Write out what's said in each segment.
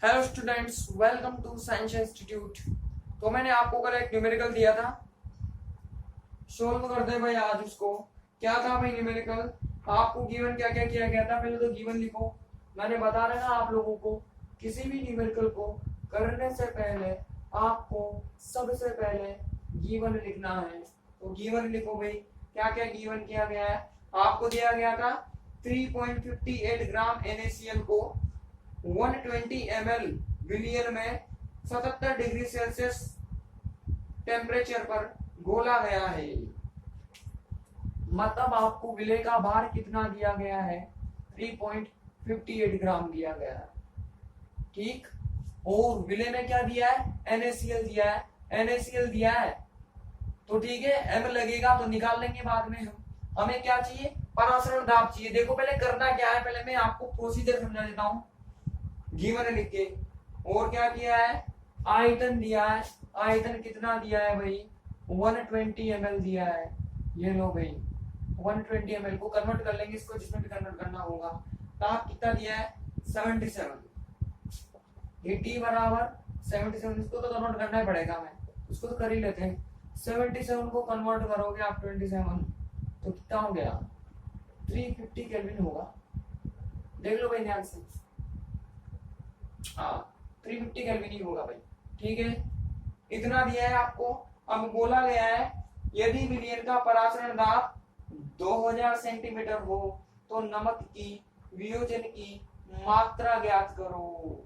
Hello students, welcome to science institute. तो मैंने आपको कल एक न्यूमेरिकल दिया था, सोल्व करते भाई आज उसको। क्या था भाई न्यूमेरिकल? आपको गिवन क्या क्या किया गया था, पहले तो गिवन लिखो। मैंने बता रहा ना आप लोगों को, किसी भी न्यूमेरिकल को करने से पहले आपको सबसे पहले गिवन लिखना है। तो गिवन लिखो भाई, क्या क्या गिवन किया गया है। आपको दिया गया था 3.58 ग्राम NaCl को 120 ml विलियन में 77 डिग्री सेल्सियस टेम्परेचर पर घोला गया है। मतलब आपको विले का भार कितना दिया गया है? 3.58 ग्राम दिया गया है, ठीक। और विले में क्या दिया है? NaCl दिया है, NaCl दिया है। तो ठीक है, एम लगेगा तो निकाल लेंगे बाद में। हमें क्या चाहिए? परासरण दाब चाहिए। देखो पहले करना क्या है, पहले मैं आपको प्रोसीजर समझा देता हूँ गिवन लिख के। और क्या किया है? आयतन दिया है। आयतन कितना दिया है भाई? 120 ml दिया है। ये लो भाई, 120 ml को कन्वर्ट कर लेंगे इसको, जिसमें भी कन्वर्ट करना होगा। ताप कितना दिया है? 77। ये टी बराबर 77, इसको तो कन्वर्ट करना ही पड़ेगा, मैं उसको तो कर ही लेते हैं। 77 को कन्वर्ट करोगे आप 27, तो कितना हो गया? 350 केल्विन होगा। देख लो भाई ध्यान से। हाँ, 350 केल्विन ही होगा भाई, ठीक है। इतना दिया है आपको। अब बोला गया है यदि विलयन का परासरण दाब 2000 सेंटीमीटर हो तो नमक की वियोजन की मात्रा ज्ञात करो।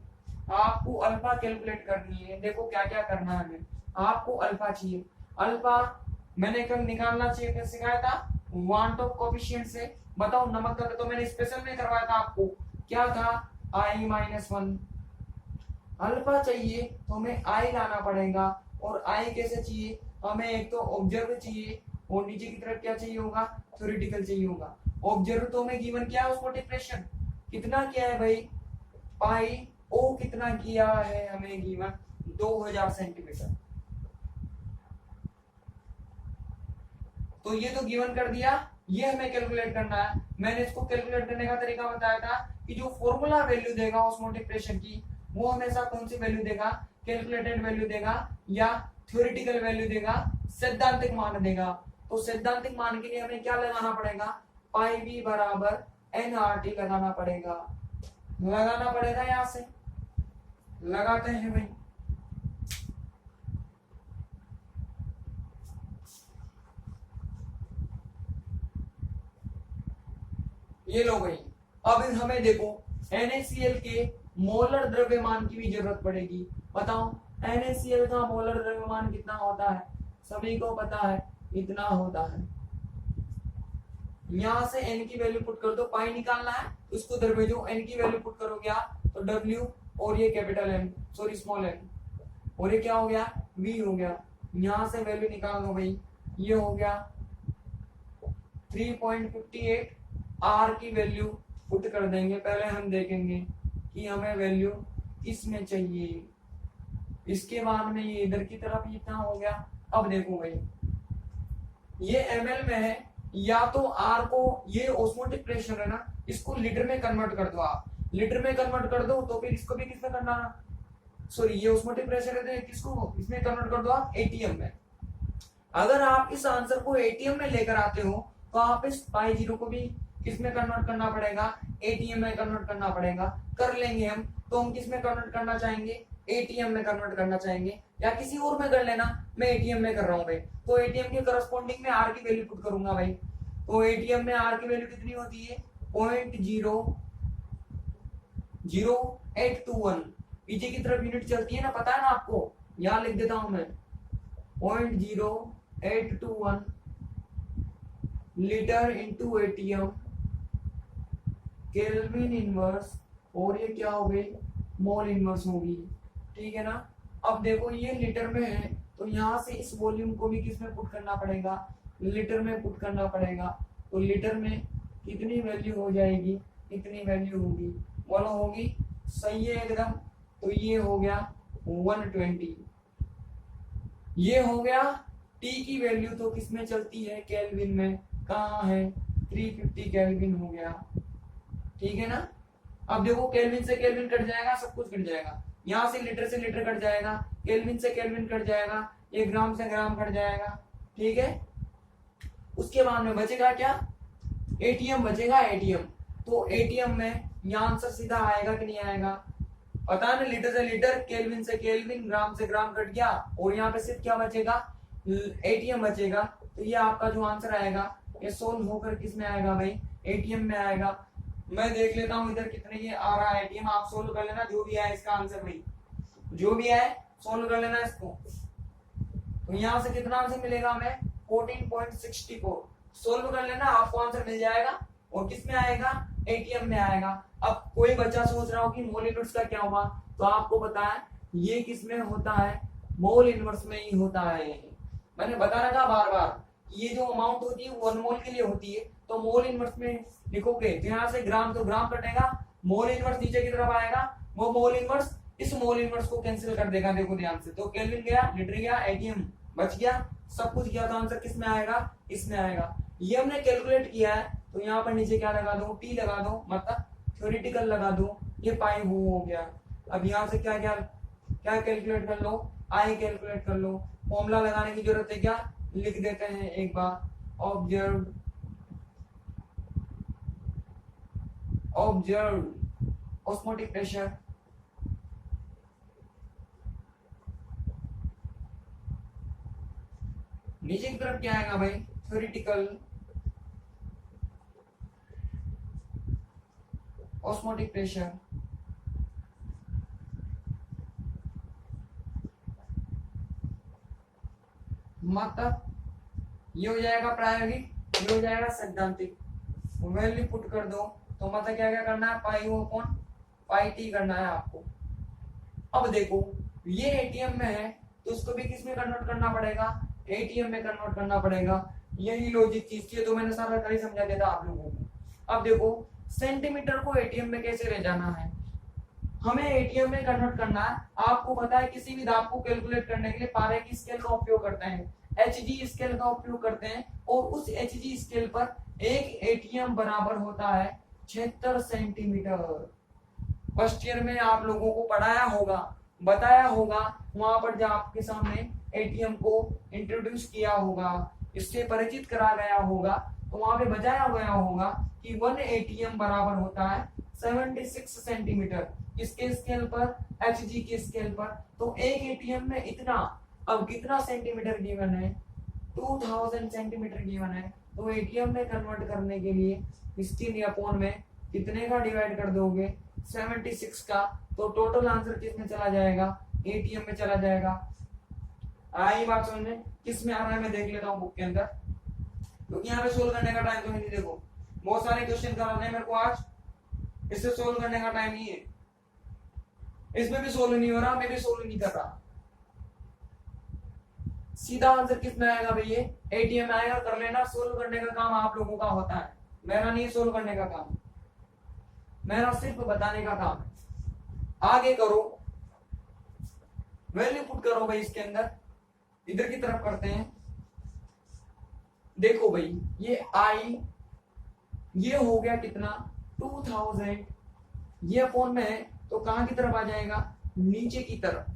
आपको अल्फा कैलकुलेट करनी है। देखो क्या क्या करना है। आपको अल्फा चाहिए। अल्फा मैंने कल निकालना चाहिए, कैसे सिखाया था? वांट ऑफ कोफिशिएंट से। बताओ नमक का तो मैंने स्पेशल में करवाया था आपको, क्या था? I-1। अल्फा चाहिए तो हमें आई लाना पड़ेगा। और आई कैसे चाहिए? हमें एक तो ऑब्जर्व चाहिए और नीचे की तरफ क्या चाहिए होगा? थ्योरेटिकल चाहिए होगा। ऑब्जर्व तो हमें गिवन क्या है, उसको डिप्रेशन कितना किया है भाई? पाई ओ कितना किया है हमें गिवन? 2000 सेंटीमीटर। तो ये तो गिवन कर दिया, ये हमें कैलकुलेट करना है। मैंने इसको कैलकुलेट करने का तरीका बताया था कि जो फॉर्मूला वैल्यू देगा ऑस्मोटिक प्रेशर की, वो हमेशा कौन सी वैल्यू देगा? कैलकुलेटेड वैल्यू देगा या थ्योरेटिकल वैल्यू देगा, सैद्धांतिक मान देगा। तो सैद्धांतिक मान के लिए हमें क्या लगाना पड़ेगा? पाई वी बराबर NRT लगाना पड़ेगा। यहां से लगाते हैं भाई। ये लो भाई। अब हमें देखो NaCl के मोलर द्रव्यमान की भी जरूरत पड़ेगी। बताओ NaCl का मोलर द्रव्यमान कितना होता है? सभी को पता है, इतना होता है। यहां से n की वैल्यू पुट कर दो, पाई निकालना है उसको उधर भेजो। n की वैल्यू पुट करोगे आप तो W, और ये capital N, sorry small n, और ये क्या हो गया? V हो गया। यहां से वैल्यू निकाल दो भाई, ये हो गया 3.58। R की वैल्यू पुट कर देंगे। पहले हम देखेंगे कि हमें वैल्यू किस में चाहिए। इसके बाद में ये इधर की तरफ इतना हो गया। अब देखो भाई, ये ml में है, या तो R को, ये ऑस्मोटिक प्रेशर है ना, इसको लीटर में कन्वर्ट कर दो। आप लीटर में कन्वर्ट कर दो तो फिर इसको भी किसमें करना? सॉरी, ये ऑस्मोटिक प्रेशर है तो किसको इसमें कन्वर्ट कर दो आप? ATM में। अगर आप इस आंसर को ATM में लेकर आते हो तो आप इस पाई जीरो को भी किसमें कन्वर्ट करना पड़ेगा? ATM में कन्वर्ट करना पड़ेगा। कर लेंगे हम। तो हम किसमें कन्वर्ट करना चाहेंगे? ATM में कन्वर्ट करना चाहेंगे, या किसी और में कर लेना। मैं ATM में कर रहा हूँ भाई, तो ATM के करस्पॉन्डिंग में R की वैल्यू पुट करूंगा भाई। तो ATM में R की वैल्यू कितनी होती है? 0.00821। पीछे की तरफ यूनिट चलती है ना, पता है ना आपको, यहां लिख देता हूं मैं 0.0821 litre into ATM kelvin inverse, और ये क्या हो गई? मोल इनवर्स होगी, ठीक है ना। अब देखो ये लीटर में है तो यहाँ से इस वॉल्यूम को भी किस में पुट करना पड़ेगा? लीटर में पुट करना पड़ेगा। तो लीटर में कितनी वैल्यू हो जाएगी? इतनी वैल्यू होगी। बोलो होगी? सही है एकदम। तो ये हो गया 120। ये हो गया। टी की वैल्यू तो किसमें चलती है? केल्विन में। कहाँ है? 350 केल्विन हो गया, ठीक है ना। अब देखो केल्विन से केल्विन कट जाएगा, सब कुछ कट जाएगा, यहाँ से लीटर कट जाएगा, केल्विन से केल्विन कट जाएगा, ये ग्राम से ग्राम कट जाएगा, ठीक है। उसके बाद में बचेगा क्या, एटीएम बचेगा, एटीएम। तो एटीएम में यहाँ आंसर सीधा आएगा कि नहीं आएगा, पता है ना, लीटर से लीटर, केल्विन से केल्विन, ग्राम से ग्राम कट गया, और यहाँ पे सिर्फ क्या बचेगा, एटीएम बचेगा। तो ये आपका जो आंसर आएगा ये सोल्व होकर किस में आएगा भाई, एटीएम में आएगा। मैं देख लेता हूँ इधर कितने ये आ रहा है एटीएम, आप सोल्व कर लेना जो भी है इसका आंसर भाई, जो भी है सोल्व कर लेना इसको। तो यहाँ से कितना आंसर मिलेगा हमें, 14.64, सोल्व कर लेना, आपको आंसर मिल जाएगा, और किस में आएगा, एटीएम में आएगा। अब कोई बच्चा सोच रहा हो कि मोल इनवर्स का क्या हुआ, तो आपको पता है ये किस में होता है, मोल इनवर्स में ही होता है। मैंने बता रखा बार बार, ये जो अमाउंट होती है वो 1 मोल के लिए होती है, तो मोल इनवर्स में लिखोगे तो यहाँ से ग्राम तो ग्राम कटेगा, मोल इनवर्स नीचे की तरफ आएगा, वो मोल इनवर्स इस मोल इनवर्स को कैंसिल कर देगा, देखो ध्यान से। तो केल्विन गया, लीटर गया, एटीएम बच गया, सब कुछ गया, तो आंसर किस में आएगा, इसमें आएगा। ये हमने कैलकुलेट किया है, तो यहाँ पर नीचे क्या लगा दो, टी लगा दो, मतलब थ्योरेटिकल लगा दो, ये पाई हो गया। अब यहाँ से क्या क्या क्या कैलकुलेट कर लो, आई कैलकुलेट कर लो, फॉर्मूला लगाने की जरूरत है क्या, लिख देते हैं एक बार, ऑब्जर्व ऑस्मोटिक प्रेशर नीचे की तरफ क्या आएगा भाई, थ्योरेटिकल ऑस्मोटिक प्रेशर, मतलब ये हो जाएगा प्रायोगिक, ये हो जाएगा सैद्धांतिक। वैल्यू पुट कर दो, तो मतलब क्या क्या करना है, पाई ओ अपॉन पाई टी करना है आपको। अब देखो ये एटीएम में है, तो उसको भी किस में कन्वर्ट करना पड़ेगा, एटीएम में कन्वर्ट करना पड़ेगा। यही लॉजिक चीज थी, तो मैंने सारा कल ही समझा दिया था आप लोगों को। अब देखो सेंटीमीटर को एटीएम में कैसे ले जाना है, हमें एटीएम में कन्वर्ट करना है। आपको पता है किसी भी दाब को कैलकुलेट करने के लिए पारे की स्केल का उपयोग करते हैं, एचजी स्केल का उपयोग करते हैं, और उस एचजी स्केल पर एक एटीएम बराबर होता है 76 सेंटीमीटर। फर्स्ट ईयर में आप लोगों को पढ़ाया होगा, बताया होगा, वहां पर जब आपके सामने एटीएम को इंट्रोड्यूस किया होगा, इससे परिचित करा गया होगा, तो वहां पे बताया गया होगा कि 1 एटीएम बराबर होता है 76 सेंटीमीटर, किसके स्केल पर, एचजी के स्केल पर। तो एक एटीएम में इतना, अब कितना सेंटीमीटर गिवन है, 2000 सेंटीमीटर गिवन है। तो एटीएम में कन्वर्ट करने के लिए 16 अपॉन में कितने का डिवाइड कर दोगे, 76 का, तो टोटल आंसर किसमें चला जाएगा, एटीएम में चला जाएगा। आई बात समझ में, किस में आ रहा है मैं देख लेता हूँ बुक के अंदर, क्योंकि यहाँ पे सोल्व करने का टाइम तो नहीं, देखो बहुत सारे क्वेश्चन कराने हैं मेरे को आज, इससे सोल्व करने का टाइम नहीं है, इसमें भी सोल्व नहीं हो रहा, मैं भी सोल्व नहीं कर रहा। सीधा आंसर किस में आएगा भैया, एटीएम में आएगा, कर लेना। सोल्व करने का काम आप लोगों का होता है, मेरा नहीं सोल्व करने का काम, मेरा सिर्फ बताने का काम है। आगे करो, वैल्यू पुट करो भाई इसके अंदर, इधर की तरफ करते हैं। देखो भाई ये आई, ये हो गया कितना 2000, ये अपॉन में है, तो कहां की तरफ आ जाएगा, नीचे की तरफ।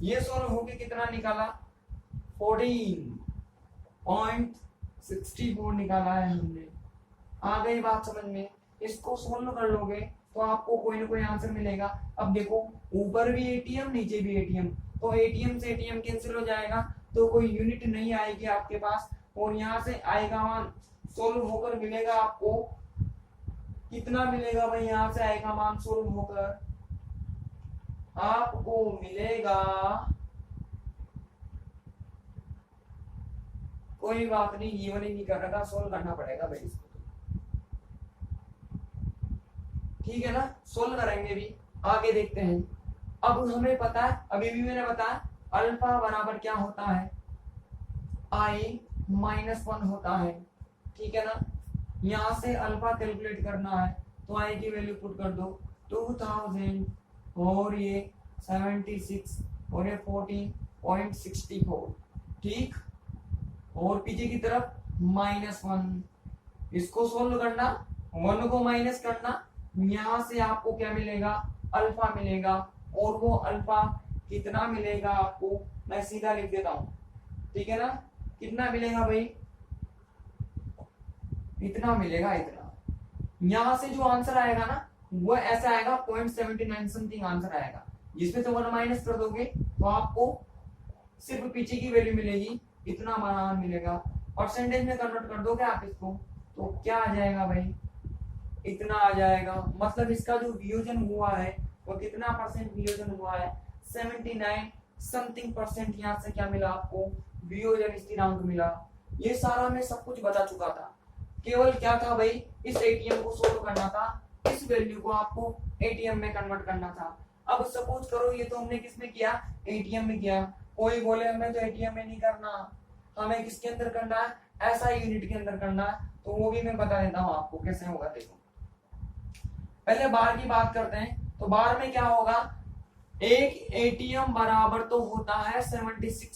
ये सोल्व होके कितना निकाला, 14.64 निकाला है हमने। आ गई बात समझ में, इसको सोल्व कर लोगे तो आपको कोई ना कोई आंसर मिलेगा। अब देखो ऊपर भी एटीएम, नीचे भी एटीएम, तो एटीएम से एटीएम कैंसिल हो जाएगा, तो कोई यूनिट नहीं आएगी आपके पास, और यहाँ से आएगा मान सोल्व होकर मिलेगा आपको कितना मिलेगा भाई, यहाँ से आएगा मान सोल्व होकर आपको मिलेगा, कोई बात नहीं, गिवन ही नहीं कर रहा था, सोल्व करना पड़ेगा भाई इसको, ठीक है ना, सोल्व करेंगे भी, आगे देखते हैं। अब हमें पता है, अभी भी मैंने बताया अल्फा बराबर क्या होता है, I-1 होता है, ठीक है ना। यहां से अल्फा कैलकुलेट करना है, तो आई की वैल्यू पुट कर दो 2000, और ये 76, और ये 14.64, ठीक। और पीछे की तरफ -1, इसको सोल्व करना, 1 को माइनस करना, यहाँ से आपको क्या मिलेगा, अल्फा मिलेगा, और वो अल्फा कितना मिलेगा आपको, मैं सीधा लिख देता हूं, ठीक है ना, कितना मिलेगा भाई, इतना मिलेगा, इतना। यहां से जो आंसर आएगा ना वो ऐसा आएगा 0.79 समथिंग आंसर आएगा, जिसमें तो 1 माइनस कर दोगे तो आपको सिर्फ पीछे की वैल्यू मिलेगी, इतना मान मिलेगा। परसेंटेज में कन्वर्ट कर दोगे आप इसको तो क्या आ जाएगा भाई, इतना आ जाएगा। मतलब इसका जो वियोजन हुआ है वो कितना परसेंट वियोजन हुआ है, 79 समथिंग परसेंट। यहाँ से क्या मिला आपको, वियोजन स्थिरांक मिला। ये सारा मैं सब कुछ बता चुका था, केवल क्या था भाई, इस एटीएम को सोल्व करना था, इस वैल्यू को आपको एटीएम में कन्वर्ट करना था। अब सपोज करो ये तो हमने किसमें किया, एटीएम में किया, कोई बोले हमें तो एटीएम में नहीं करना, हमें किसके अंदर करना है, ऐसा यूनिट के अंदर करना है, तो वो भी मैं बता देता हूँ आपको कैसे होगा। देखो पहले बार की बात करते हैं, तो बार में क्या होगा, एक एटीएम बराबर तो होता है 76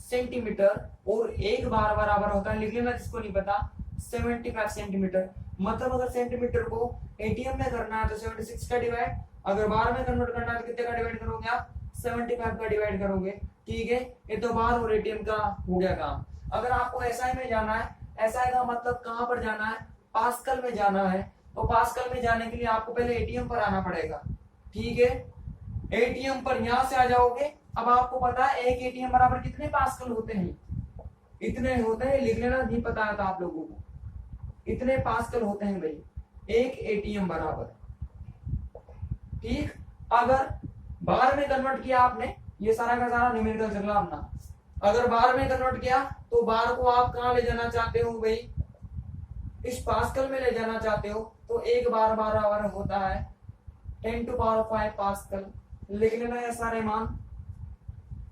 सेंटीमीटर, और एक बार बराबर होता है, लिख लेना जिसको नहीं पता, 75 सेंटीमीटर। मतलब अगर सेंटीमीटर को एटीएम में करना है तो 76 का डिवाइड, अगर बार में कन्वर्ट करना है तो कितने का डिवाइड करोगे आप, 75 का डिवाइड करोगे, ठीक है। ये तो बार और एटीएम का हो गया काम। अगर आपको एसआई में जाना है, एसआई का मतलब कहां पर जाना है, पास्कल में जाना है, तो पास्कल में जाने के लिए आपको पहले एटीएम पर आना पड़ेगा, ठीक है। एटीएम पर यहां से आ जाओगे, अब आपको पता है एक एटीएम बराबर कितने पास्कल होते हैं, इतने होते हैं, लिख लेना, नहीं पता था आप लोगों को, इतने पास्कल होते हैं भाई एक एटीएम बराबर, ठीक। अगर बार में कन्वर्ट किया आपने, ये सारा का सारा न्यूमेरिकल चल रहा अपना, अगर बार में कन्वर्ट किया तो बार को आप कहां ले जाना चाहते हो भाई, इस पास्कल में ले जाना चाहते हो, तो एक बार बराबर होता है 10⁵ पास्कल, लिख लेना ये सारे मान।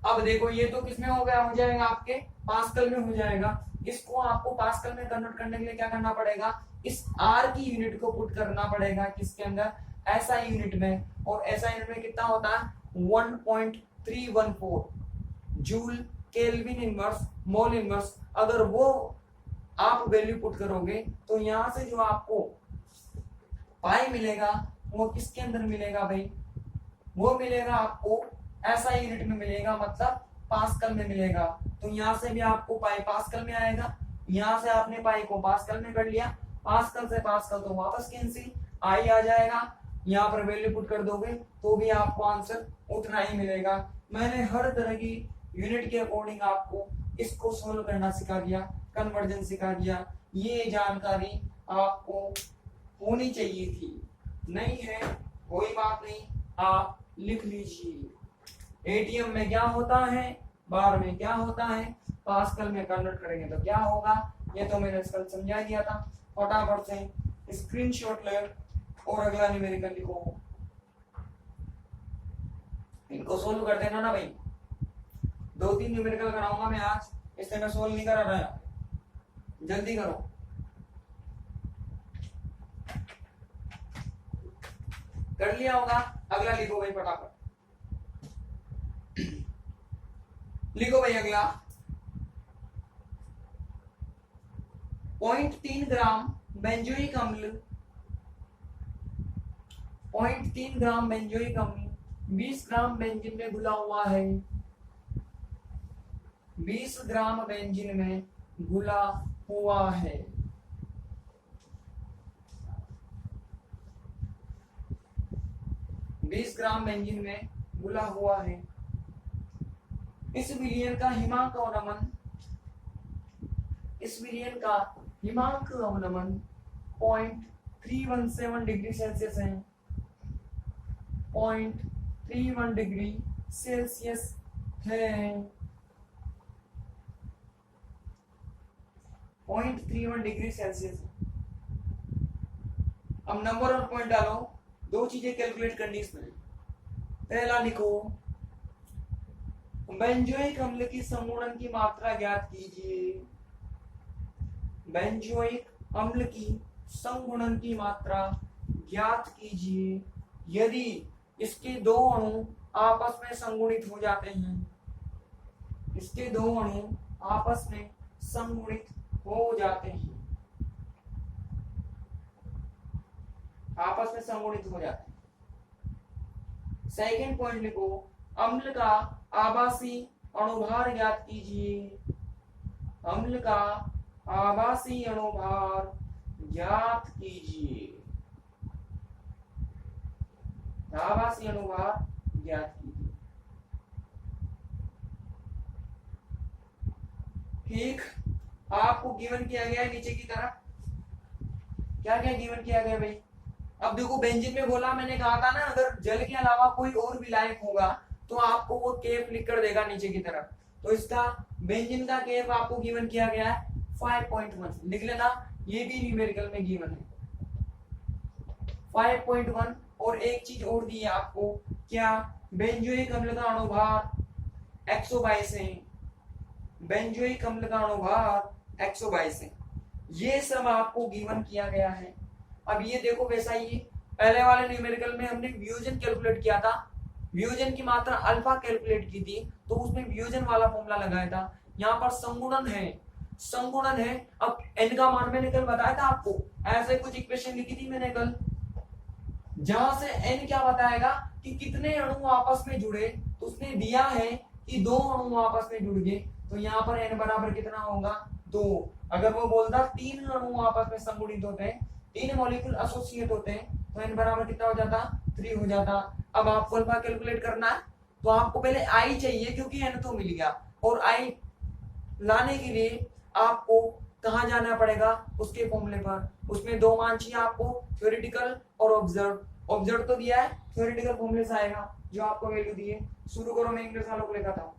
अब देखो ये तो किसमें हो गया, हो जाएगा आपके पास्कल में हो जाएगा, इसको आपको पास्कल में कन्वर्ट करने के लिए क्या करना पड़ेगा, इस आर की यूनिट को पुट करना पड़ेगा किसके अंदर, ऐसा यूनिट में, और ऐसा यूनिट में कितना होता है 1.314 joule kelvin inverse mole inverse. अगर वो आप वैल्यू पुट करोगे तो यहां से जो आपको पाई मिलेगा वो किसके अंदर मिलेगा भाई, वो मिलेगा आपको ऐसा यूनिट में मिलेगा, मतलब पास्कल में मिलेगा। तो यहां से भी आपको पाई पास्कल में आएगा, यहां से आपने पाई को पास्कल में कर लिया, पास्कल से पास्कल तो वापस कैंसिल, आई आ जाएगा, यहाँ पर वैल्यू पुट कर दोगे तो भी आपको आंसर उतना ही मिलेगा। मैंने हर तरह की यूनिट के अकॉर्डिंग आपको इसको सोल्व करना सिखा दिया, कन्वर्जन सिखा दिया। ये जानकारी आपको होनी चाहिए थी, नहीं है कोई बात नहीं, आप लिख लीजिए। एटीएम में क्या होता है, बार में क्या होता है, पास्कल में कन्वर्ट करेंगे तो क्या होगा, ये तो मैंने कल समझा दिया था। फटाफट से स्क्रीनशॉट ले और अगला न्यूमेरिकल लिखो, इनको सोल्व कर देना ना भाई। 2-3 न्यूमेरिकल कराऊंगा मैं आज, इससे मैं सोल्व नहीं करा रहा, जल्दी करो। कर लिया होगा, अगला लिखो भाई फटाफट, लिखो भाई अगला। 0.3 ग्राम बेंजोइक अम्ल, 0.3 ग्राम बेंजोइक अम्ल 20 ग्राम बेंजीन में घुला हुआ है, 20 ग्राम बेंजीन में घुला हुआ है। बीस ग्राम बेंजीन में घुला हुआ है। इस विलयन का हिमांक अवनमन, इस विलयन का हिमांक अवनमन 0.317 डिग्री सेल्सियस है, 0.31 डिग्री सेल्सियस है, 0.31 डिग्री सेल्सियस। अब नंबर और पॉइंट डालो, दो चीजें कैलकुलेट करनी इसमें। पहला लिखो, बेंजोइक अम्ल की संगुणन की मात्रा ज्ञात कीजिए। बेंजोइक अम्ल की संगुणन की मात्रा ज्ञात कीजिए यदि इसके दो अणु आपस में संगुणित हो जाते हैं, इसके दो अणु आपस में संगुणित हो जाते हैं। आपस में संगुणित हो जाते हैं। सेकंड पॉइंट लिखो, अम्ल का आभासी अणुभार ज्ञात कीजिए। अम्ल का आभासी अणुभार ज्ञात कीजिए। आभासी अणुभार ज्ञात कीजिए। ठीक, आपको गिवन किया गया है नीचे की तरफ, क्या क्या गिवन किया गया भाई। अब देखो बेंजीन में बोला, मैंने कहा था ना अगर जल के अलावा कोई और विलायक होगा तो आपको वो केफ लिख कर देगा नीचे की तरफ। तो इसका बेंजीन का केफ आपको गिवन किया गया है 5.1, लिख लेना, ये भी न्यूमेरिकल में गिवन है 5.1। और एक चीज और दी है आपको, क्या, बेंजोइक अम्ल का अणुभार 122 है। बेंजोइक अम्ल का अणुभार 122 है। ये सब आपको गिवन किया गया है। अब ये देखो वैसा ही पहले वाले न्यूमेरिकल में हमने वियोजन कैलकुलेट किया था, वियोजन की मात्रा अल्फा कैलकुलेट की थी, तो उसमें वियोजन वाला फॉर्मूला लगाया था। यहाँ पर संगुणन है, संगुणन है। अब n का मान मैंने कल बताया था आपको, ऐसे कुछ इक्वेशन लिखी थी मैंने कल, जहां से n क्या बताएगा कि कितने अणु आपस में जुड़े, तो उसने दिया है कि 2 अणु आपस में जुड़ गए, तो यहाँ पर n बराबर कितना होगा 2। अगर वो बोलता 3 अणु आपस में संगुणित होते हैं, 3 मॉलिक्यूल एसोसिएट होते हैं, तो n बराबर कितना हो जाता 3 हो जाता। अब आपको अल्फा कैलकुलेट करना है तो आपको पहले i चाहिए क्योंकि n तो मिल गया, और i लाने के लिए आपको कहाँ जाना पड़ेगा, उसके फॉर्मूले पर। उसमें 2 मान चाहिए आपको, थ्योरेटिकल और ऑब्जर्व। ऑब्जर्व तो दिया है, थ्योरेटिकल फॉर्मूले से आएगा जो आपको वैल्यू दी है। शुरू करो, मैं इंग्लिश वालों को लिखा था,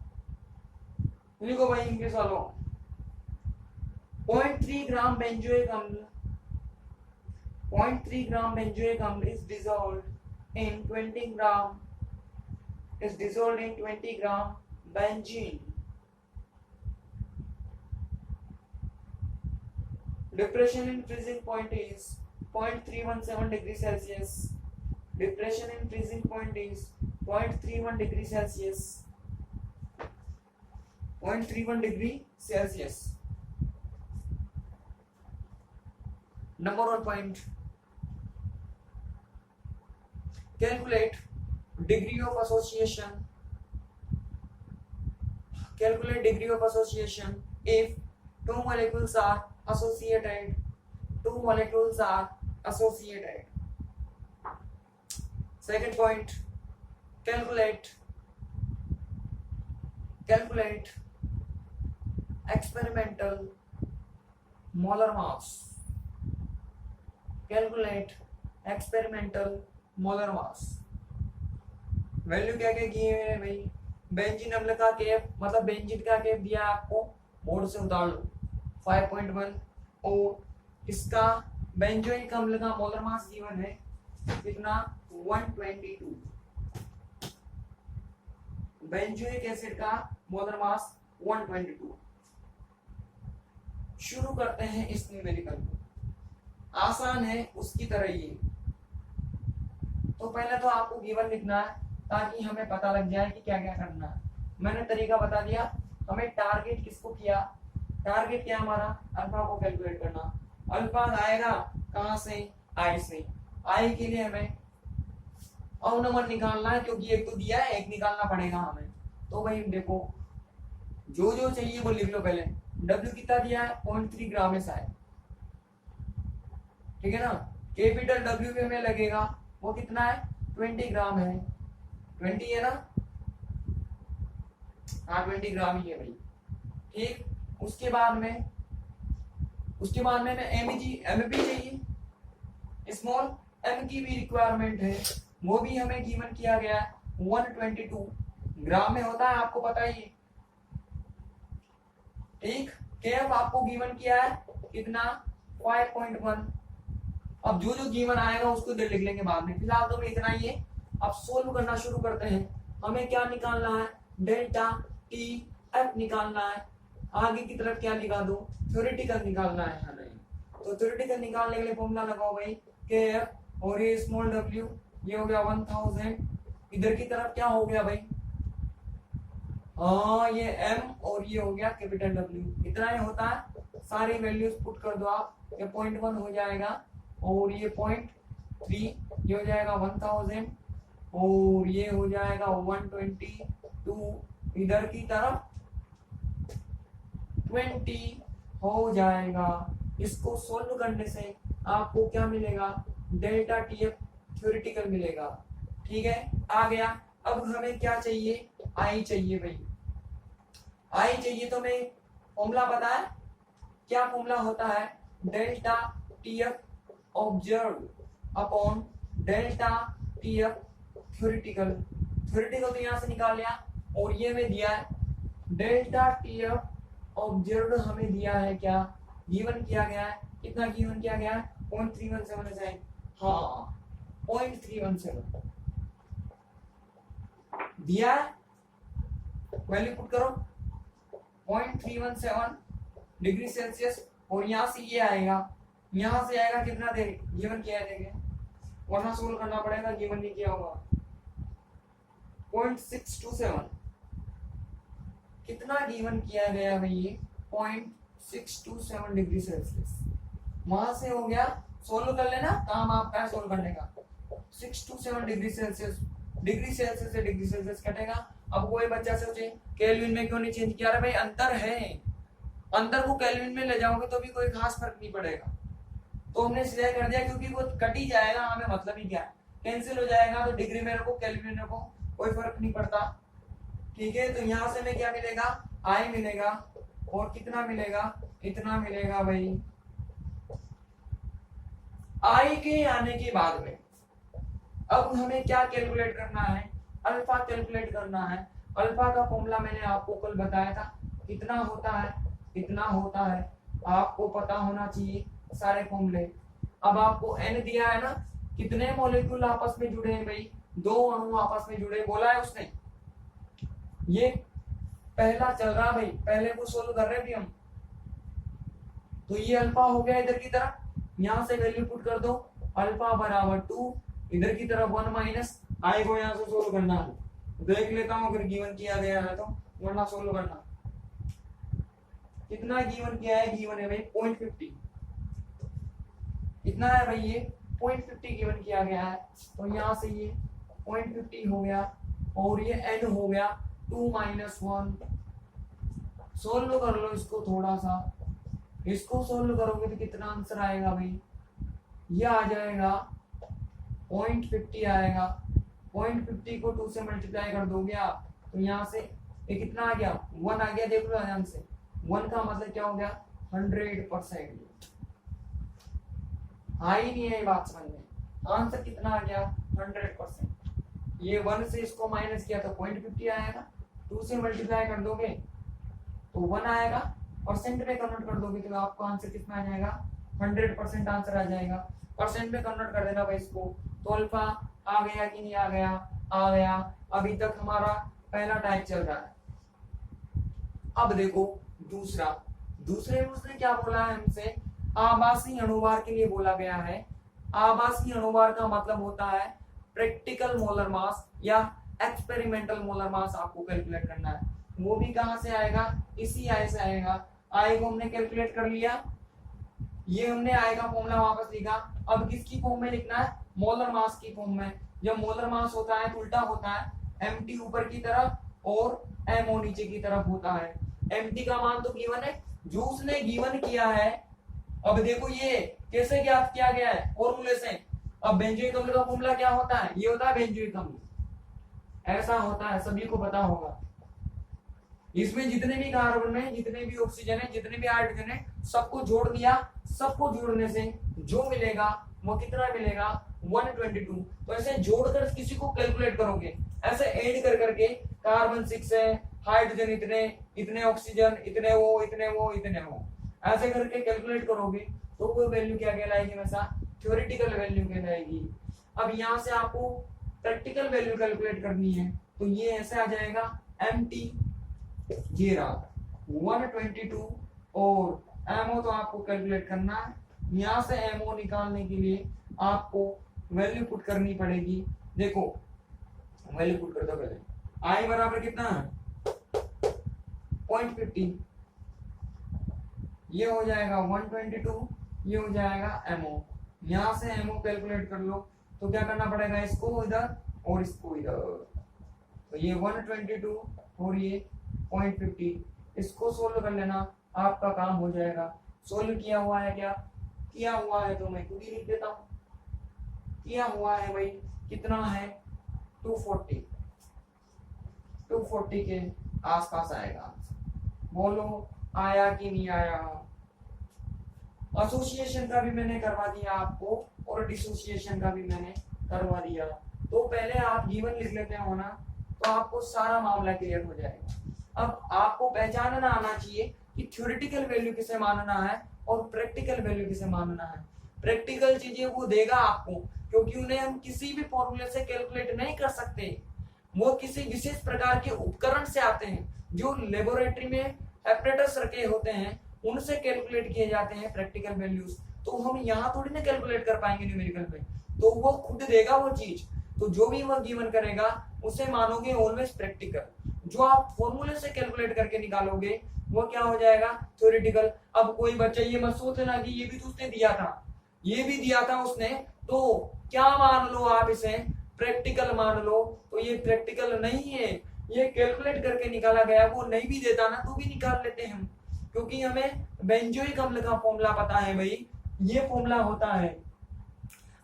लिखो भाई इंग्लिश वालों। 0.3 ग्राम बेंजोइक अम्ल, 0.3 ग्राम बेंजोइक अम्ल is dissolved in 20 gram benzene. Depression in freezing point is 0.317 degrees Celsius. Depression in freezing point is 0.31 degrees Celsius. 0.31 degree Celsius. Number 1 point. Calculate degree of association. Calculate degree of association if 2 molecules are associated. 2 molecules are associated. Second point, calculate experimental molar mass. Calculate experimental molar mass. Value क्या क्या किए हैं भाई, benzene अम्ल का केफ, मतलब benzene का केफ दिया आपको, बोर्ड से उतार लो 5.1, और इसका बेंजोइक अम्ल का मोलर मास गिवन है कितना 122। बेंजोइक एसिड का मोलर मास 122। शुरू करते हैं इस न्यूमेरिकल को, आसान है उसकी तरह ही। तो पहले तो आपको गिवन लिखना है ताकि हमें पता लग जाए कि क्या क्या करना है। मैंने तरीका बता दिया, हमें टारगेट किसको किया, टारगेट क्या हमारा अल्फा को कैलकुलेट करना। अल्फा आएगा कहां से, आई से। आई के लिए हमें अवनमन निकालना है क्योंकि एक तो दिया है, एक निकालना पड़ेगा हमें। तो भाई देखो जो जो चाहिए वो लिख लो पहले। W कितना दिया है 0.3 ग्राम है शायद, ठीक है ना। कैपिटल W में हमें लगेगा वो कितना है 20 ग्राम है, 20 है ना, हाँ 20 ग्राम ही है भाई, ठीक। उसके बाद में हमें एमपी चाहिए, स्मॉल एम की भी रिक्वायरमेंट है, वो भी हमें गिवन किया गया है 122 ग्राम में होता है, आपको पता ही है, ठीक। केएफ आपको गिवन किया है कितना 5.1। अब जो जो गिवन आएगा उसको इधर लिख लेंगे बाद में, फिलहाल तो इतना ही है। अब सोल्व करना शुरू करते हैं। हमें क्या निकालना है, डेल्टा टी एफ निकालना है। आगे की तरफ क्या लिखा दो, थ्योरेटिकल निकालना है हमें। तो थ्योरेटिकल निकालने के लिए फॉर्मूला लगाओ भाई, के एफ और ये स्मॉल डब्ल्यू, ये हो गया 1000। इधर की तरफ क्या हो गया भाई, हाँ ये एम और ये हो गया कैपिटल डब्ल्यू। इतना ही होता है, सारी वैल्यूज पुट कर दो आप, ये 0.1 हो जाएगा और ये 3, ये हो जाएगा 1000 और ये हो जाएगा 122, इधर की तरफ 20 हो जाएगा। इसको सोल्व करने से आपको क्या मिलेगा, डेल्टा टीएफ थ्योरेटिकल मिलेगा। ठीक है, आ गया। अब हमें क्या चाहिए, आई चाहिए भाई। आई चाहिए तो मैं फॉर्मूला पता है क्या, फॉर्मूला होता है delta TF observe upon delta TF theoretical. Theoretical तो यहां से निकाल लिया और ये में दिया है डेल्टा टीएफ ऑब्जर्व, हमें दिया है क्या, गिवन किया गया है, कितना गिवन किया गया है 0.317, हाँ 0.317 दिया है, वैल्यू पुट करो 0.317 डिग्री सेल्सियस और यहां से ये आएगा, यहां से आएगा कितना दे गिवन किया है, वरना सोल्व करना पड़ेगा, गिवन नहीं किया होगा 0.627, कितना गिवन किया गया भाई ये 0.627 डिग्री सेल्सियस, वहां से हो गया, सोल्व कर लेना, काम आपका है सोल्व करने का। 627 डिग्री सेल्सियस, डिग्री सेल्सियस से डिग्री सेल्सियस कटेगा। अब कोई बच्चा सोचे केल्विन में क्यों नहीं चेंज किया, रहा भाई अंतर है, अंतर को केल्विन में ले जाओगे तो भी कोई खास फर्क नहीं पड़ेगा, तो हमने सीधा कर दिया क्योंकि वो कट ही जाएगा, हमें मतलब ही क्या है, कैंसिल हो जाएगा, तो डिग्री में रखो केल्विन में रखो कोई फर्क नहीं पड़ता। ठीक है, तो यहां से हमें क्या मिलेगा, आई मिलेगा और कितना मिलेगा, इतना मिलेगा भाई। आई के आने के बाद में अब हमें क्या कैलकुलेट करना है, अल्फा कैलकुलेट करना है। अल्फा का फॉर्मूला मैंने आपको कल बताया था, कितना होता है, कितना होता है, आपको पता होना चाहिए सारे फॉर्मूले। अब आपको एन दिया है ना, कितने मॉलिक्यूल आपस में जुड़े हैं भाई, 2 अणु आपस में जुड़े, बोला है उसने, ये पहला चल रहा भाई, पहले को सोल्व कर रहे भी हम, तो ये अल्फा हो गया इधर की तरफ, यहां से वैल्यू पुट कर दो, अल्फा बराबर 2, इधर की तरफ 1 माइनस, आई को यहां से सोल्व करना है, देख लेता हूं अगर गिवन किया गया है तो, वरना सोल्व करना। कितना गिवन किया है, गिवन है भाई 0.50, कितना है भाई ये 0.50 गिवन किया गया है, तो यहां से ये 0.50 हो गया और ये n हो गया 2 माइनस 1। सोल्व कर लो इसको थोड़ा सा, इसको सोल्व करोगे तो कितना आंसर आएगा भाई, ये आ जाएगा 0.50 आएगा, 0.50 को 2 से मल्टीप्लाई कर दोगे आप तो यहाँ से ये कितना आ गया, 1 आ गया, देख लो ध्यान से, 1 का मतलब क्या हो गया 100%। आई नहीं है बात समझ में, आंसर कितना आ गया 100%। ये 1 से इसको माइनस किया तो 0.50 आएगा, 2 से मल्टीप्लाई कर दोगे तो 1 आएगा, परसेंट में कन्वर्ट कर दोगे तो आपको आंसर कितना आ जाएगा 100% आंसर आ जाएगा। परसेंट में कन्वर्ट कर देना भाई इसको, तो अल्फा आ गया कि नहीं आ गया, आ गया। अभी तक हमारा पहला टाइप चल रहा है। अब देखो दूसरा, दूसरे में उसने क्या बोला है हमसे, आभासी अणुभार के लिए बोला गया है। आभासी अणुभार का मतलब होता है प्रैक्टिकल मोलर मास या एक्सपेरिमेंटल मोलर मास आपको कैलकुलेट करना है। वो भी कहां से आएगा, इसी आई से आएगा। आई को हमने कैलकुलेट कर लिया, ये हमने आई का फॉर्मूला वापस लिखा। अब किसकी फॉर्म में लिखना है, मोलर मास की फॉर्म में। जब मोलर मास होता है तो उल्टा होता है, एमटी ऊपर की तरफ और एमओ नीचे की तरफ होता है। एमटी का मान तो गिवन है, जो उसने गिवन किया है। अब देखो ये कैसे ज्ञात किया गया है, फॉर्मूले से। अब बेंजोइक अम्ल का फॉर्मूला क्या होता है, ये होता है बेंजोइक अम्ल, ऐसा होता है, सभी को पता होगा। इसमें जितने भी कार्बन है, जितने भी ऑक्सीजन है, जितने भी हाइड्रोजन है, सबको जोड़ दिया। सबको जोड़ने से जो मिलेगा वो कितना मिलेगा 122। तो ऐसे जोड़कर किसी को कैलकुलेट करोगे, ऐसे ऐड कर करके कार्बन 6 है, हाइड्रोजन इतने, इतने ऑक्सीजन, इतने वो, इतने वो, इतने वो, ऐसे करके कैलकुलेट करोगे तो वो वैल्यू क्या कहलाएगी, हमेशा थ्योरेटिकल वैल्यू कहलाएगी। अब यहाँ से आपको प्रैक्टिकल वैल्यू कैलकुलेट करनी है, तो ये ऐसे आ जाएगा एमटी, ये रहा 122 और एमओ तो आपको कैलकुलेट करना है। यहां से एमओ निकालने के लिए आपको वैल्यू पुट करनी पड़ेगी। देखो वैल्यू पुट कर दो पहले, आई बराबर कितना है 0.50, ये हो जाएगा 122, ये हो जाएगा एमओ, यहाँ से एमओ कैलकुलेट कर लो, तो क्या करना पड़ेगा, इसको इधर और इसको इधर, तो ये 122 और ये 0.50, इसको सोल्व कर लेना, आपका काम हो जाएगा। सोल्व किया हुआ है क्या, किया हुआ है तो मैं खुद ही लिख देता हूँ, किया हुआ है भाई, कितना है 240, 240 के आसपास आएगा। बोलो आया कि नहीं आया। एसोसिएशन का भी मैंने करवा दिया आपको और डिसोसिएशन का भी मैंने करवा दिया। तो पहले आप गिवन लिख लेते हो ना, तो आपको सारा मामला क्लियर हो जाएगा। अब आपको पहचानना आना चाहिए कि थ्योरेटिकल वैल्यू किसे मानना है और प्रैक्टिकल वैल्यू किसे मानना है। प्रैक्टिकल चीजें वो देगा आपको, क्योंकि उन्हें हम किसी भी फॉर्मूले से कैलकुलेट नहीं कर सकते, वो किसी विशेष प्रकार के उपकरण से आते हैं जो लेबोरेटरी में एपरेटस रखे होते हैं, उनसे कैलकुलेट किए जाते हैं प्रैक्टिकल वैल्यूज। तो हम यहाँ थोड़ी ना कैलकुलेट कर पाएंगे न्यूमेरिकल में, तो वो खुद देगा वो चीज। तो जो भी वो गिवन करेगा उसे मानोगे ऑलवेज प्रैक्टिकल। जो आप फॉर्मूले से कैलकुलेट करके निकालोगे वो क्या हो जाएगा, थ्योरेटिकल। अब कोई बच्चा ये मत सोचना कि ये भी तो उसने दिया था, ये भी दिया था उसने, तो क्या मान लो आप इसे, प्रैक्टिकल मान लो। तो ये प्रैक्टिकल नहीं है, ये कैलकुलेट करके निकाला गया। वो नहीं भी देता ना तो भी निकाल लेते हैं हम, क्योंकि हमें बेंजोइक अम्ल का फॉर्मूला पता है भाई, ये फॉर्मूला होता है।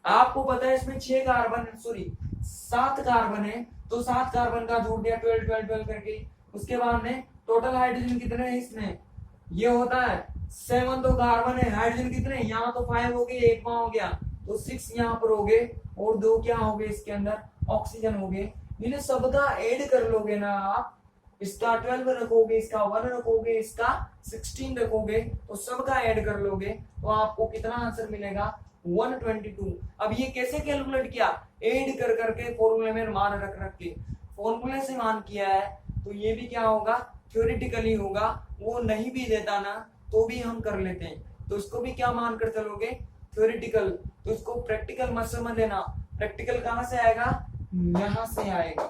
आपको पता है इसमें 6 कार्बन, सॉरी 7 कार्बन है, तो 7 कार्बन का जोड़ दिया 12 12 12 करके। उसके बाद में टोटल हाइड्रोजन कितने हैं इसमें, ये होता है 7। तो कार्बन है, हाइड्रोजन कितने, यहाँ तो 5 हो गए, एक वहां हो गया, तो 6 यहाँ पर हो गए, और 2 क्या हो गए इसके अंदर, ऑक्सीजन हो गए। इन्हें सबका ऐड कर लोगे ना आप, इसका 12 रखोगे, इसका 1 रखोगे, इसका 16 रखोगे, तो सबका ऐड कर लोगे, तो आपको कितना आंसर मिलेगा, 122। अब ये कैसे कैलकुलेट किया, ऐड कर करके फॉर्मूले में मान रख रख के फॉर्मूले से मान किया है। तो ये भी क्या होगा, थ्योरेटिकली होगा। वो नहीं भी देता ना तो भी हम कर लेते हैं, तो इसको भी क्या मान कर चलोगे, थ्योरेटिकल। तो इसको प्रैक्टिकल मत समझ लेना, प्रैक्टिकल कहां से आएगा, यहां से आएगा।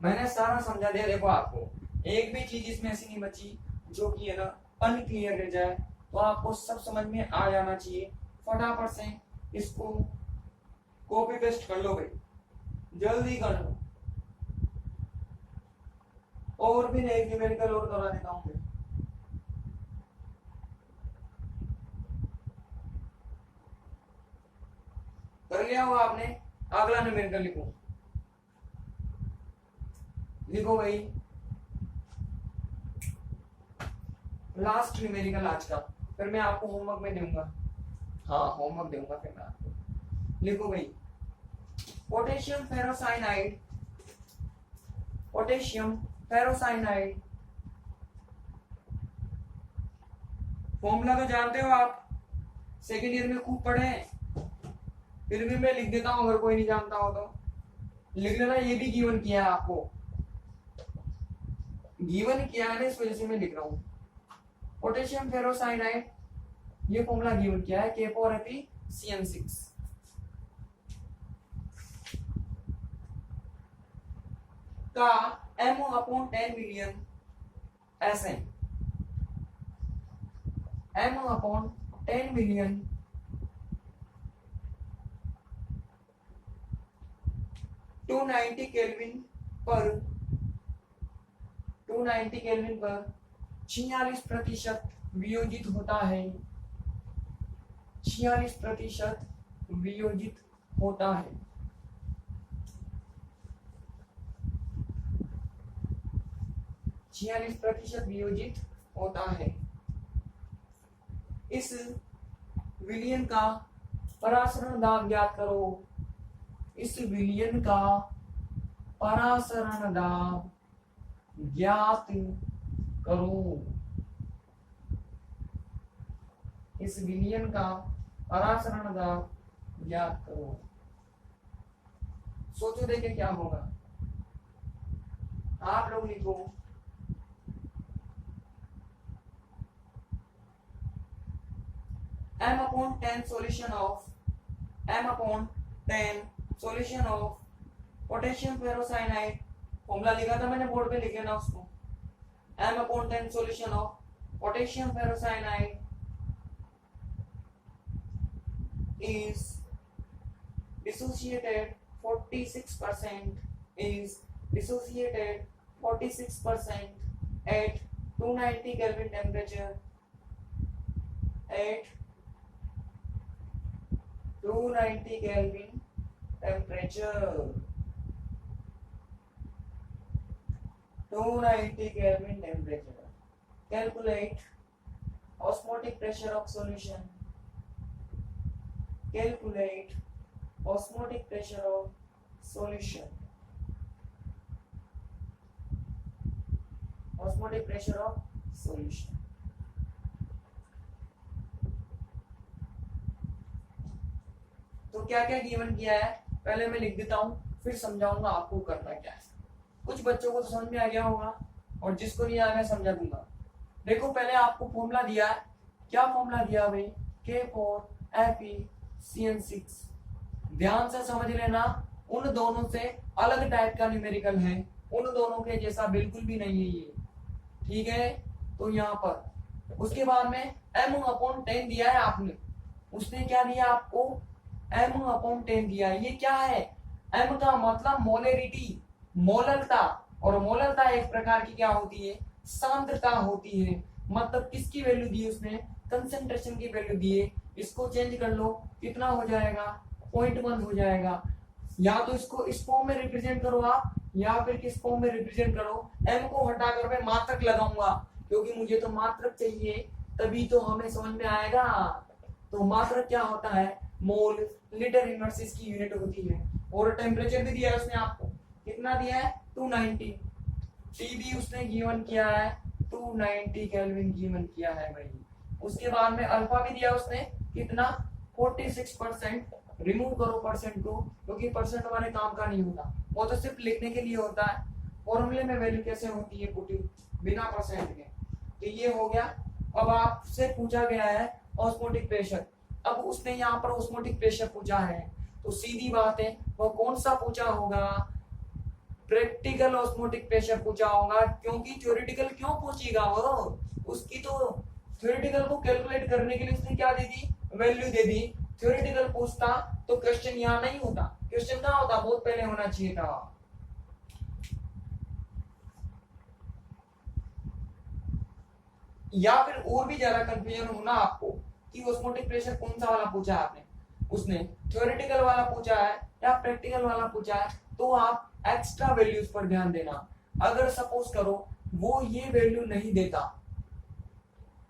मैंने सारा समझा दिया। देखो आपको एक भी चीज इसमें ऐसी नहीं बची जो कि है ना अनक्लियर रह जाए, तो आपको सब समझ में आ जाना चाहिए। फटाफट से इसको कॉपी पेस्ट कर लो भाई, जल्दी कर लो। और भी नहीं, न्यूमेरिकल और करा देता हूं मैं। कर लिया होगा आपने, अगला न्यूमेरिकल लिखो, लिखो भाई लास्ट न्यूमेरिकल आज का, फिर मैं आपको होमवर्क में दूंगा। हाँ होमवर्क दूंगा फिर मैं आपको। लिखो भाई potassium ferrocyanide, potassium ferrocyanide formula तो जानते हो आप, सेकेंड ईयर में खूब पढ़े हैं, फिर भी मैं लिख देता हूं, अगर कोई नहीं जानता हो तो लिख लेना। ये भी गिवन किया है आपको, गिवन किया है ना, इस वजह से मैं लिख रहा हूं। पोटेशियम फेरोसाइनाइड ये फॉर्मूला गिवन किया है, K4Fe(CN6) का MO/10 million SN, MO/10 million 290 kelvin पर 46% वियोजित होता है, 46% वियोजित होता है। (46% वियोजित होता है। इस विलयन का परासरण दाब ज्ञात करो, इस विलयन का परासरण दाब ज्ञात करो, इस विलयन का परासरण दाब ज्ञात करो। सोचो देखे क्या होगा, आप लोग लिखो M/10 solution of M/10 solution of potassium ferrocyanide, formula लिखा था मैंने बोर्ड पे, लिख लेना उसको। M/10 solution of potassium ferrocyanide is dissociated 46% is dissociated 46% at 290 Kelvin temperature at 290 Kelvin temperature 290 Kelvin temperature. Calculate osmotic pressure of solution. Calculate osmotic pressure of solution. Osmotic pressure of solution. तो क्या क्या given किया है पहले मैं लिख देता हूं, फिर समझाऊंगा आपको करना क्या है। कुछ बच्चों को तो समझ में आ गया होगा और जिसको नहीं आ गया समझा दूंगा। देखो पहले आपको फॉर्मूला दिया है, क्या फॉर्मूला दिया भाई, K4FeCN6। ध्यान से समझ लेना, उन दोनों से अलग टाइप का न्यूमेरिकल है, उन दोनों के जैसा बिल्कुल भी नहीं है ये, ठीक है। तो यहाँ पर उसके बाद में M/10 दिया है आपने, उसने क्या दिया आपको, M/10 दिया है। ये क्या है, M का मतलब मोलरिटी, मोलरता, और मोलरता एक प्रकार की क्या होती है, सांद्रता होती है। मतलब किसकी वैल्यू दी उसने, कंसंट्रेशन की वैल्यू दी है। इसको चेंज कर लो, कितना हो जाएगा, 0.1 हो जाएगा। या तो इसको इस फॉर्म में रिप्रेजेंट करो आप, या फिर किस फॉर्म में रिप्रेजेंट करो, m को हटाकर मैं मात्रक लगाऊंगा, क्योंकि मुझे तो मात्रक चाहिए, तभी तो हमें समझ में आएगा। तो मात्रक क्या होता है, मोल लीटर इनवर्स इसकी यूनिट होती है। और टेम्परेचर भी दिया है उसने आपको, कितना दिया है, 290। टी भी उसने गिवन किया है, 290 केल्विन गिवन किया है भाई। उसके बाद में अल्फा भी दिया उसने, कितना, 46%। रिमूव करो परसेंट को, क्योंकि परसेंट हमारे काम का नहीं होता, वो तो सिर्फ लिखने के लिए होता है। फॉर्मूले में वैल्यू कैसे होती है पुटिंग, बिना परसेंट के। तो ये हो गया। अब आपसे पूछा गया है ऑस्मोटिक प्रेशर। अब उसने यहाँ पर ऑस्मोटिक प्रेशर पूछा है, तो सीधी बात है वो कौन सा पूछा होगा, प्रैक्टिकल ऑस्मोटिक प्रेशर पूछा होगा। क्योंकि थ्योरेटिकल क्यों पूछेगा वो, उसकी तो थ्योरेटिकल को कैलकुलेट करने के लिए उसने क्या दे दी, वैल्यू दे दी। थ्योरेटिकल पूछता तो क्वेश्चन यहाँ नहीं होता, क्वेश्चन कहाँ होता, बहुत पहले होना चाहिए था। या फिर और भी ज्यादा कंफ्यूजन होना आपको कि ऑस्मोटिक प्रेशर कौन सा वाला पूछा है आपने, उसने थ्योरेटिकल वाला पूछा है या प्रैक्टिकल वाला पूछा है, तो आप एक्स्ट्रा वैल्यूज पर ध्यान देना। अगर सपोज करो वो ये वैल्यू नहीं देता,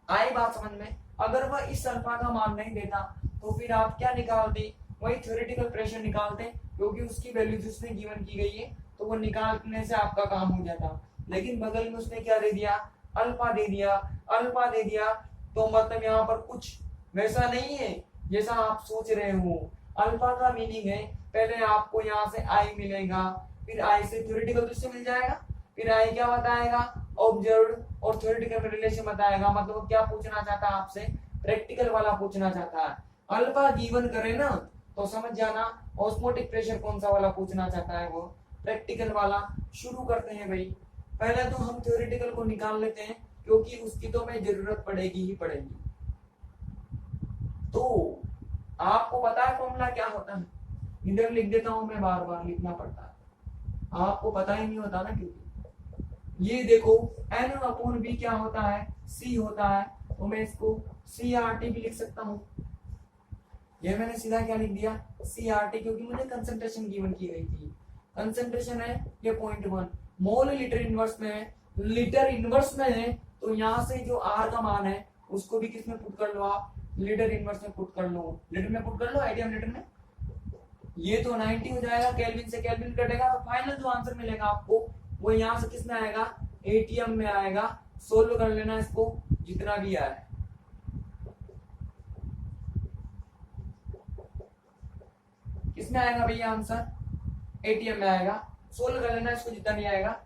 आई बात समझ में, अगर वह इस अल्फा का मान नहीं देता तो फिर आप क्या निकालते, वही थ्योरेटिकल प्रेशर निकालते, क्योंकि उसकी वैल्यू जिसने गिवन की गई है तो वो निकालने से आपका काम हो जाता। लेकिन बगल में उसने क्या दे दिया, अल्फा दे दिया, अल्फा दे दिया, तो मतलब यहाँ पर कुछ वैसा नहीं है जैसा आप सोच रहे हो। अल्फा का मीनिंग है पहले आपको यहाँ से आई मिलेगा, फिर आई से थ्योरेटिकल दृश्य मिल जाएगा, फिर आई क्या बताएगा, ऑब्जर्व्ड और थ्योरेटिकल रिलेशन बताएगा। मतलब वो क्या पूछना चाहता है आपसे, प्रैक्टिकल वाला पूछना चाहता है। अल्फा गिवन करे ना तो समझ जाना ऑस्मोटिक प्रेशर कौन सा वाला पूछना चाहता है, वो प्रैक्टिकल वाला। शुरू करते हैं भाई, पहले तो हम थ्योरेटिकल को निकाल लेते हैं, क्योंकि उसकी तो हमें जरूरत पड़ेगी ही पड़ेगी। तो आपको पता है फॉर्मूला क्या होता है, इधर लिख देता हूं मैं, बार बार लिखना पड़ता है, आपको पता ही नहीं होता ना, क्योंकि ये देखो N/V क्या होता है, C होता है, तो मैं इसको CRT भी लिख सकता हूँ। ये मैंने सीधा क्या लिख दिया, CRT, क्योंकि मुझे कंसंट्रेशन गिवन की गई थी। कंसंट्रेशन है ये 0.1 मोल लीटर इनवर्स में है, लीटर इनवर्स में है, तो यहाँ से जो R का मान है उसको भी किस में पुट कर लो आप, लीटर इनवर्स में पुट कर लो, लीटर में पुट कर लो, आइडियम लीटर में। ये तो 90 हो जाएगा, केल्विन से केल्विन कटेगा, तो फाइनल जो आंसर मिलेगा आपको वो यहाँ से किस में आएगा, ATM में आएगा। सोल्व कर लेना इसको जितना भी आए, किसमें आएगा भैया आंसर, ATM में आएगा। सोल्व कर लेना इसको जितना भी आएगा।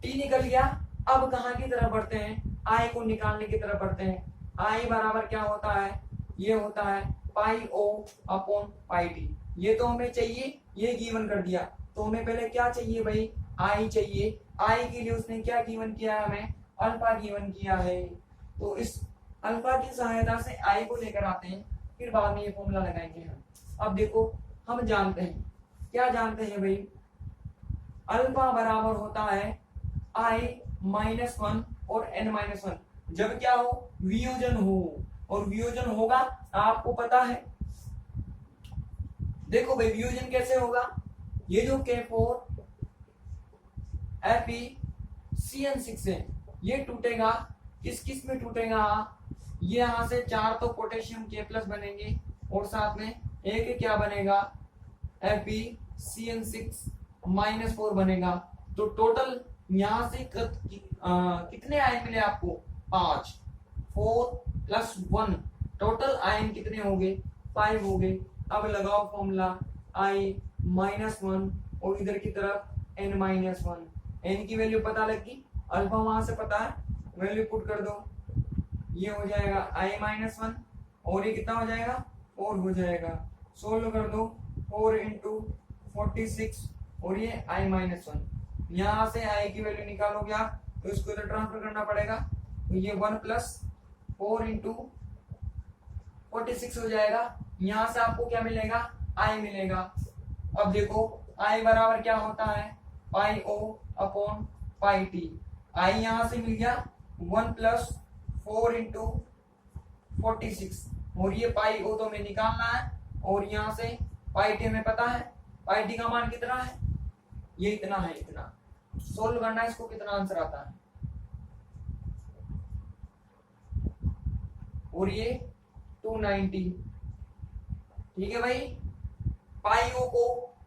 T निकल गया। अब कहाँ की तरफ बढ़ते हैं, I को निकालने की तरफ बढ़ते हैं। I बराबर क्या होता है, ये होता है पाई O अपॉन पाई T। ये तो हमें चाहिए, ये गिवन कर दिया, तो हमें पहले क्या चाहिए भाई, I चाहिए। I के लिए उसने क्या गिवन किया है, हमें अल्फा गिवन किया है। तो इस अल्फा की सहायता से I को लेकर आते हैं, फिर बाद में ये फॉर्मूला लगाएंगे हम। अब देखो हम जानते हैं, क्या जानते हैं भाई, अल्फा बराबर होता है I-1 और N-1 जब क्या हो, वियोजन हो, और वियोजन होगा आपको पता है। देखो भाई वियोजन कैसे होगा, ये जो K4 FeCN6 है ये टूटेगा, किस किस में टूटेगा, ये यहां से 4 तो पोटेशियम K+ बनेंगे और साथ में एक क्या बनेगा, FeCN6-4 बनेगा। तो टोटल यहां से कितने आयन मिले आपको, 5, 4 + 1, टोटल आयन कितने हो गए, 5 हो गए। अब लगाओ फॉर्मूला I-1 और इधर की तरफ N-1, N की वैल्यू पता लगी, अल्फा वहां से पता है, वैल्यू पुट कर दो, ये हो जाएगा I-1 और ये कितना हो जाएगा, 4 हो जाएगा। सोल्व कर दो, 4 × 46 और ये I-1, यहां से I की वैल्यू निकालोगे आप तो इसको इधर ट्रांसफर करना पड़ेगा, तो ये 1 + 4 × 46 हो जाएगा। यहां से आपको क्या मिलेगा, I मिलेगा। अब देखो I बराबर क्या होता है, πO/πt। I यहां से मिल गया 1 + 4 × 46 और ये πO तो हमें निकालना है, और यहां से πt हमें पता है, πt का मान कितना है, ये इतना है, इतना सोल्व करना है इसको, कितना आंसर आता है, और ये 290। ठीक है भाई, पाइयों को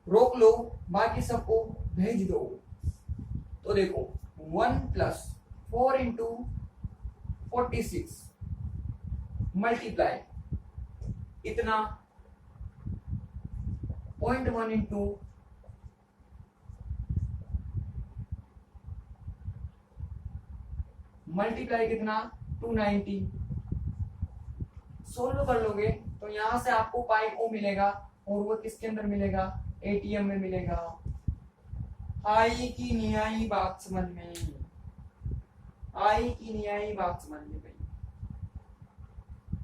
रोक लो, बाकी सबको भेज दो। तो देखो 1 + 4 × 46 मल्टीप्लाई इतना 0.1 × मल्टीप्लाई कितना 290। सोल्व कर लोगे तो यहां से आपको πO मिलेगा, और वो किसके अंदर मिलेगा, ATM में मिलेगा। आई की न्यायी बात समझ में, आई की न्यायी बात समझ में गई।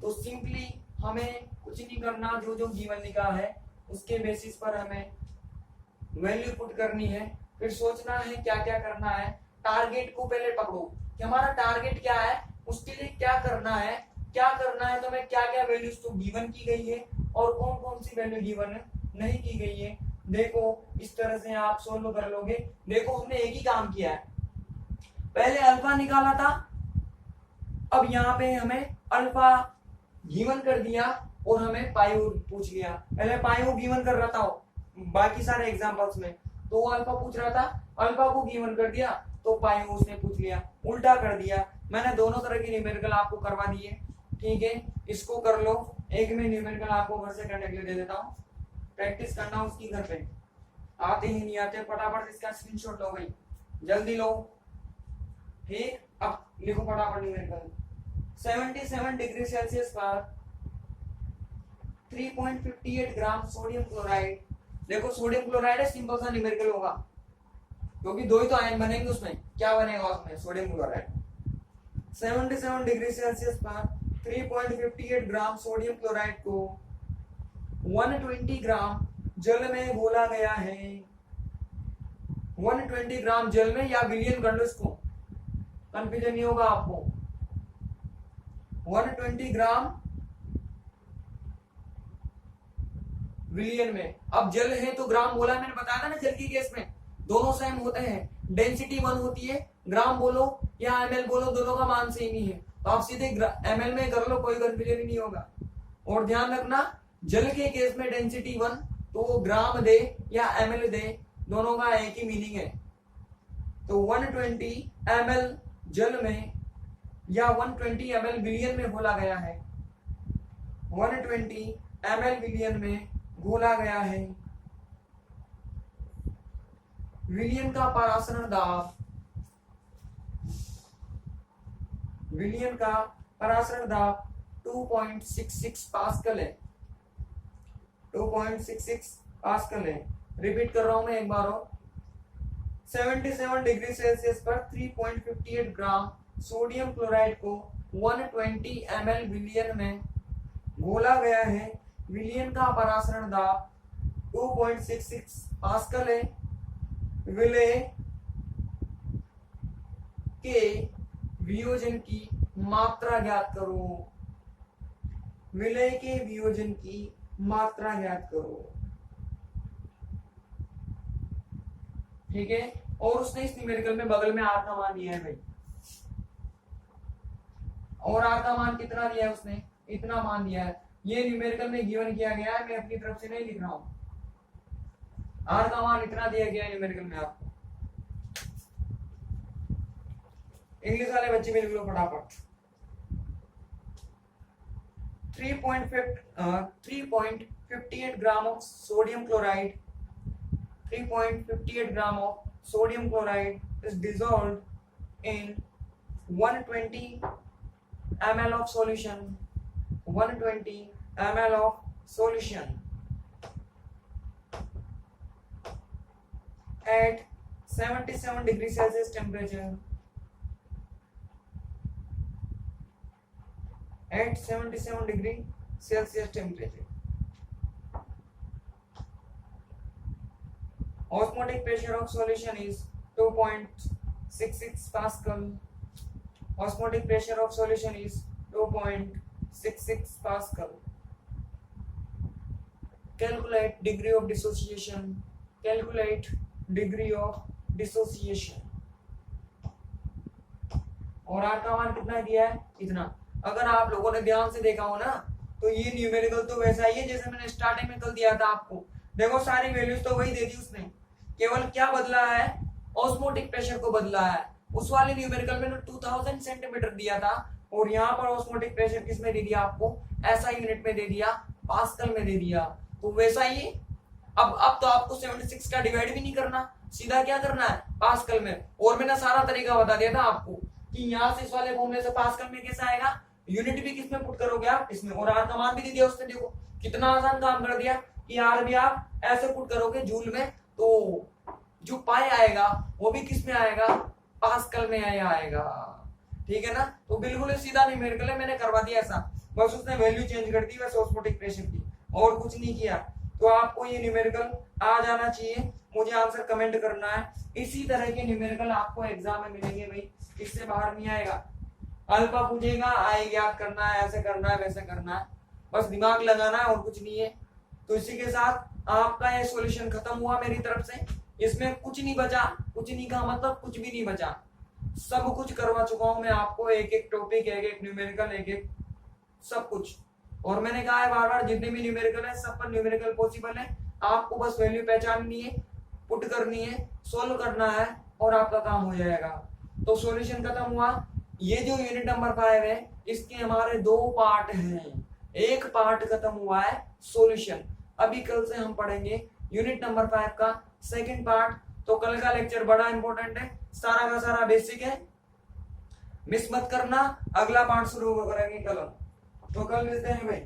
तो सिंपली हमें कुछ नहीं करना, जो जो गिवन लिखा है उसके बेसिस पर हमें वैल्यू पुट करनी है, फिर सोचना है क्या क्या करना है। टारगेट को पहले पकड़ो कि हमारा टारगेट क्या है, उसके लिए क्या करना है, तो मैं क्या क्या वैल्यूज तो गिवन की गई है और कौन कौन सी वैल्यू गिवन नहीं की गई है। देखो इस तरह से आप सोल्व कर लोगे। देखो हमने एक ही काम किया है, पहले अल्फा निकाला था, अब यहाँ पे हमें अल्फा गिवन कर दिया और हमें पाइओ पूछ लिया। पहले पाइओ गिवन कर रहा था बाकी सारे एग्जांपल्स में, तो अल्फा पूछ रहा था, अल्फा को गिवन कर दिया तो पाइओ उसने पूछ लिया, उल्टा कर दिया। मैंने दोनों तरह की न्यूमेरिकल आपको करवा दिए, ठीक है, इसको कर लो। एक में न्यूमेरिकल आपको घर से करने के लिए दे देता हूँ, प्रैक्टिस करना उसकी घर पे, आते ही नहीं आते फटाफट इसका स्क्रीनशॉट लो भाई, जल्दी लो, ठीक। अब लिखो फटाफट न्यूमेरिकल। 77 डिग्री सेल्सियस पर 3.58 ग्राम सोडियम क्लोराइड। देखो सोडियम क्लोराइड है, सिंपल सा न्यूमेरिकल होगा क्योंकि दो ही तो आयन बनेंगे उसमें, क्या बनेगा उसमें, सोडियम क्लोराइड। 77 डिग्री सेल्सियस पर 3.58 ग्राम सोडियम क्लोराइड को 120 ग्राम जल में घोला गया है। 120 ग्राम जल में, या विलियन कर लो इसको, कंफ्यूजन नहीं होगा आपको। 120 ग्राम विलियन में, अब जल है तो ग्राम बोला मैंने बताया था ना, जल की केस में दोनों सेम होते हैं, डेंसिटी 1 होती है, ग्राम बोलो या ml बोलो दोनों का मान सेम ही है, तो आप सीधे ml में कर लो, कोई कंफ्यूजन ही नहीं होगा। और ध्यान रखना जल के केस में डेंसिटी 1, तो वो ग्राम दे या ml दे, दोनों का एक ही मीनिंग है। तो 120 ml जल में या 120 ml विलियन में घोला गया है, 120 ml विलियन में घोला गया है। विलियन का परासरण दाब, विलियन का परासरण दाब 2.66 पास्कल है, 2.66 पास्कल है। रिपीट कर रहा हूं मैं एक बार और, 77 डिग्री सेल्सियस पर 3.58 ग्राम सोडियम क्लोराइड को 120 ml विलियन में घोला गया है। विलयन का परासरण दाब 2.66 पास्कल है। विलय के वियोजन की मात्रा ज्ञात करो। विलय के वियोजन की मात्रा ज्ञात करो। ठीक है, और उसने इस न्यूमेरिकल में बगल में आर का मान दिया है भाई, और आर का मान कितना दिया है उसने, इतना मान दिया है। ये न्यूमेरिकल में गिवन किया गया है, मैं अपनी तरफ से नहीं लिख रहा हूं। आर का मान इतना दिया गया है न्यूमेरिकल में आपको। इंग्लिश वाले बच्चे भी लिख लो फटाफट। 3.58 gram of sodium chloride 3.58 gram of sodium chloride is dissolved in 120 ml of solution. 120 ml of solution at 77 degrees Celsius temperature. At 77 degree Celsius temperature. Osmotic pressure of solution is 2.66 Pascal. Osmotic pressure of solution is 2.66 Pascal. Calculate degree of dissociation. Calculate degree of dissociation. और are का मान कितना दिया है, इतना। अगर आप लोगों ने ध्यान से देखा हो ना, तो ये न्यूमेरिकल तो वैसा ही है जैसे मैंने स्टार्टिंग में कल दिया था आपको। देखो सारी वैल्यूज तो वही दे दी उसने, केवल क्या बदला है, ऑस्मोटिक प्रेशर को बदला है। उस वाले न्यूमेरिकल में 2000 सेंटीमीटर दिया था, और यहाँ पर ऑस्मोटिक प्रेशर किस में दे दिया आपको, ऐसा यूनिट में दे दिया, पास्कल में दे दिया। तो वैसा ही अब तो आपको 76 का डिवाइड भी नहीं करना, सीधा क्या करना है, पास्कल में। और मैंने सारा तरीका बता दिया था आपको कि यहाँ से इस वाले फॉर्मूले से पास्कल में कैसा आएगा, यूनिट भी किसमें पुट करोगे आप, इसमें। और आर का मान भी दे दिया उसने, देखो कितना आसान काम कर दिया कि आर भी आप ऐसे पुट करोगे जूल में, तो जो पाई आएगा वो भी किस में आएगा, पास्कल में आएगा। ठीक है ना, तो बिल्कुल सीधा न्यूमेरिकल है, मैंने करवा दिया ऐसा, बस उसने वैल्यू चेंज कर दी बस ऑस्मोटिक प्रेशर की, और कुछ नहीं किया। तो आपको ये न्यूमेरिकल आ जाना चाहिए, मुझे आंसर कमेंट करना है। इसी तरह के न्यूमेरिकल आपको एग्जाम में मिलेंगे भाई, इससे बाहर नहीं आएगा। अल्फा पूछेगा, आई याद करना है, ऐसे करना है, वैसे करना है, बस दिमाग लगाना है और कुछ नहीं है। तो इसी के साथ आपका ये सॉल्यूशन खत्म हुआ मेरी तरफ से। इसमें कुछ नहीं बचा, कुछ नहीं का मतलब कुछ भी नहीं बचा, सब कुछ करवा चुका हूं मैं आपको, एक एक टॉपिक, एक एक न्यूमेरिकल, एक एक सब कुछ। और मैंने कहा है बार बार, जितने भी न्यूमेरिकल है सब पर न्यूमेरिकल पॉसिबल है, आपको बस वैल्यू पहचाननी है, पुट करनी है, सोल्व करना है, और आपका काम हो जाएगा। तो सॉल्यूशन खत्म हुआ। ये जो यूनिट नंबर 5 है, इसके हमारे 2 पार्ट हैं, एक पार्ट खत्म हुआ है सॉल्यूशन। अभी कल से हम पढ़ेंगे यूनिट नंबर 5 का सेकंड पार्ट। तो कल का लेक्चर बड़ा इंपॉर्टेंट है, सारा का सारा बेसिक है, मिस मत करना। अगला पार्ट शुरू करेंगे कल, तो कल मिलते हैं भाई।